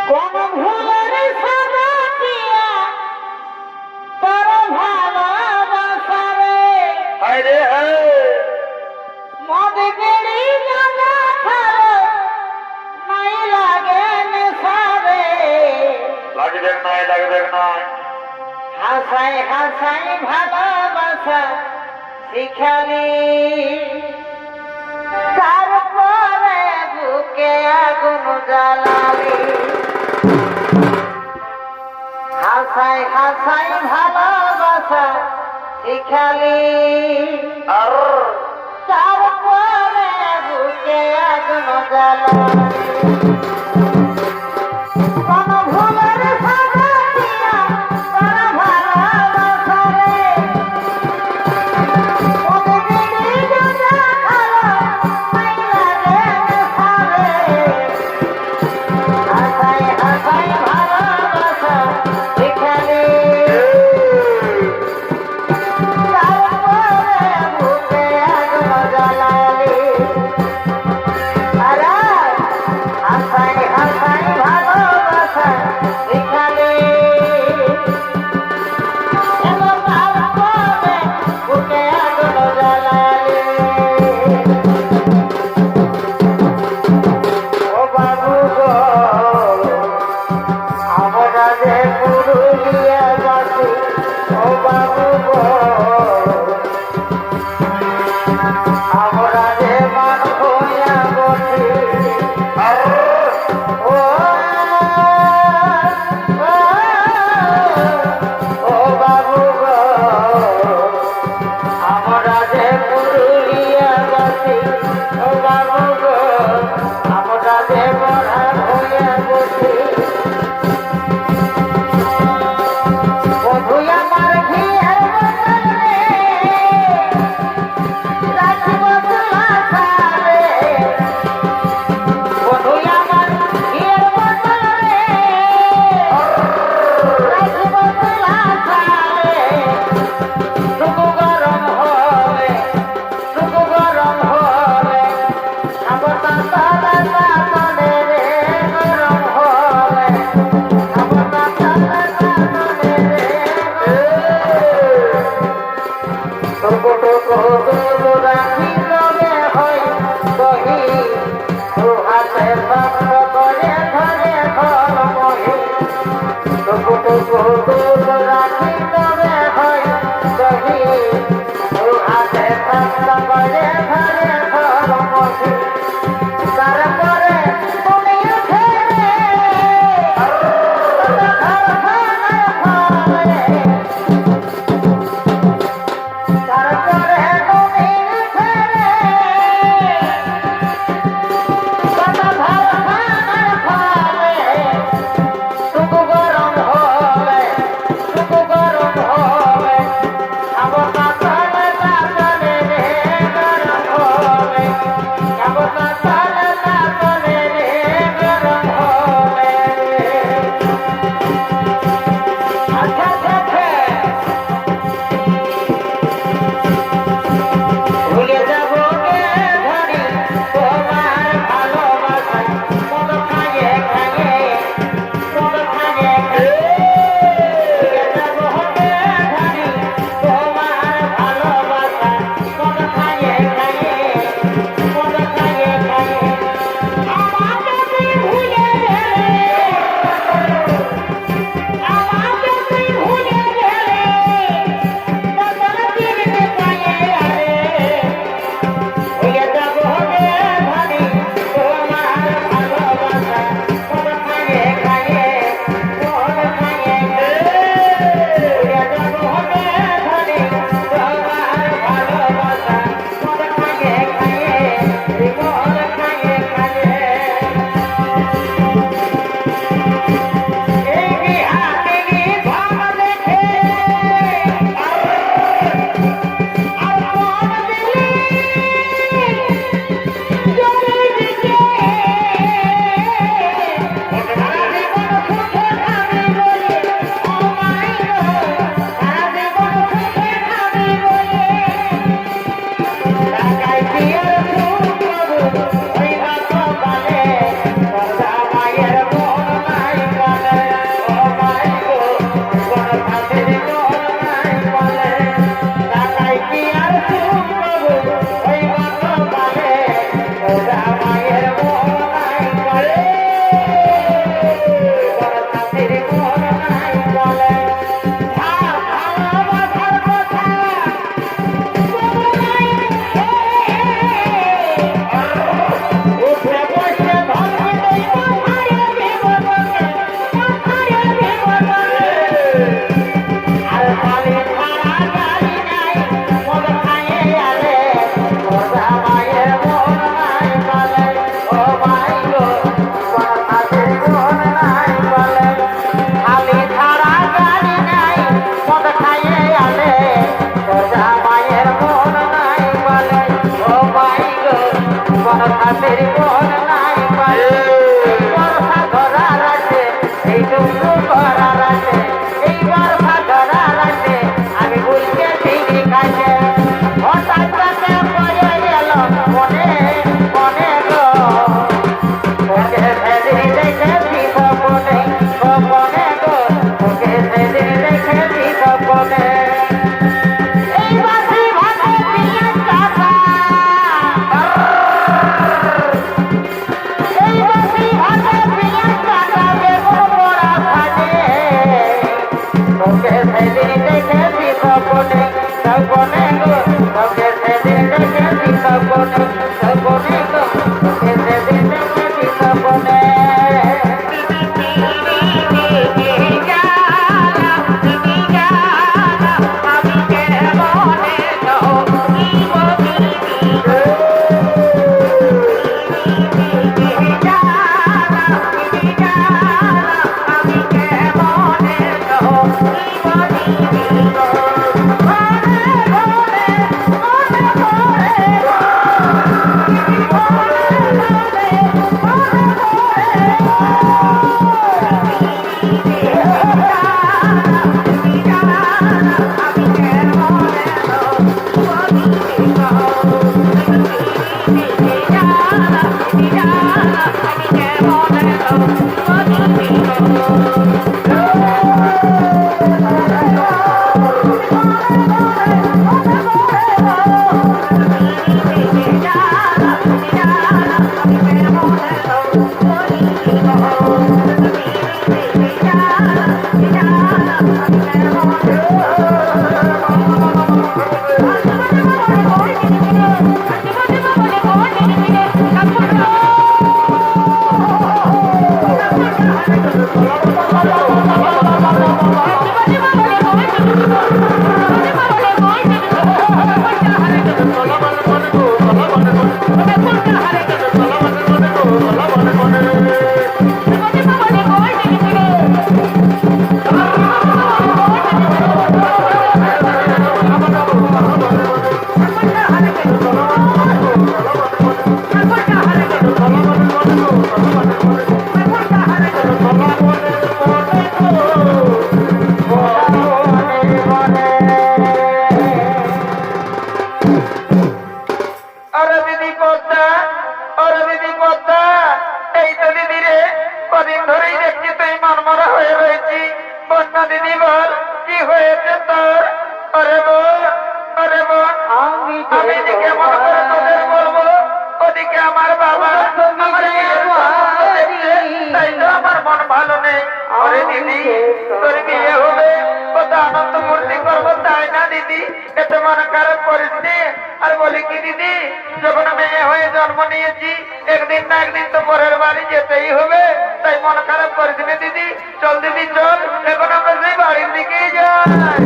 কোন ভুলের সাজাতিয়া তোর ভালোবাসা রে আরে মদ গেড়ি গাঁজা খারে নাই লাগে নেশারে লাগবে নাই লাগবে নাই হাসাই হাসাই ভালোবাসা শিখালি তারপরে বুকে আগুন জ্বালালি হাসাই হাসাই ভালোবাসা শিখালি আর তারপরে বুকে আগুন জ্বালালি কোন ভুলের সাজা দিয়া তোর ভালোবাসা রে মদ গেড়ি গাঁজা খারা নাই লাগে নেশারে হাসাই হাসাই ভালোবাসা শিখালি তারপরে বুকে আগুন জ্বালালি আরে হাসাই হাসাই ভালোবাসা শিখালি এবং তারপরে বুকে আগুন জ্বালালি ও বাবু গো আমরা যে পুরুলিয়া বাসী ও বাবু গো আমরা যে মান হইয়া বসি ও अरे दीदी पद्मा এই তো দিদি রে কদিন ধরেই দেখছি তুই মনমরা হয়ে রয়েছি বন্যা দিদি বল কি হয়েছে তোর আরে বোন আমি যে কেমন করে তোদের বলবো ওদিকে আমার বাবা আমার তাই তো আমার মন ভালো নেই আরে দিদি তোর বিয়ে হবে কত আনন্দ ফুর্তি করবো তাই না দিদি এত মন খারাপ করিস নি আর বলি কি দিদি যখন মেয়ে হয়ে জন্ম নিয়েছি একদিন না একদিন তো পরের বাড়ি যেতেই হবে তাই মন খারাপ করিস নি দিদি চল দিদি চল এখন আমরা সেই বাড়ির দিকেই যাই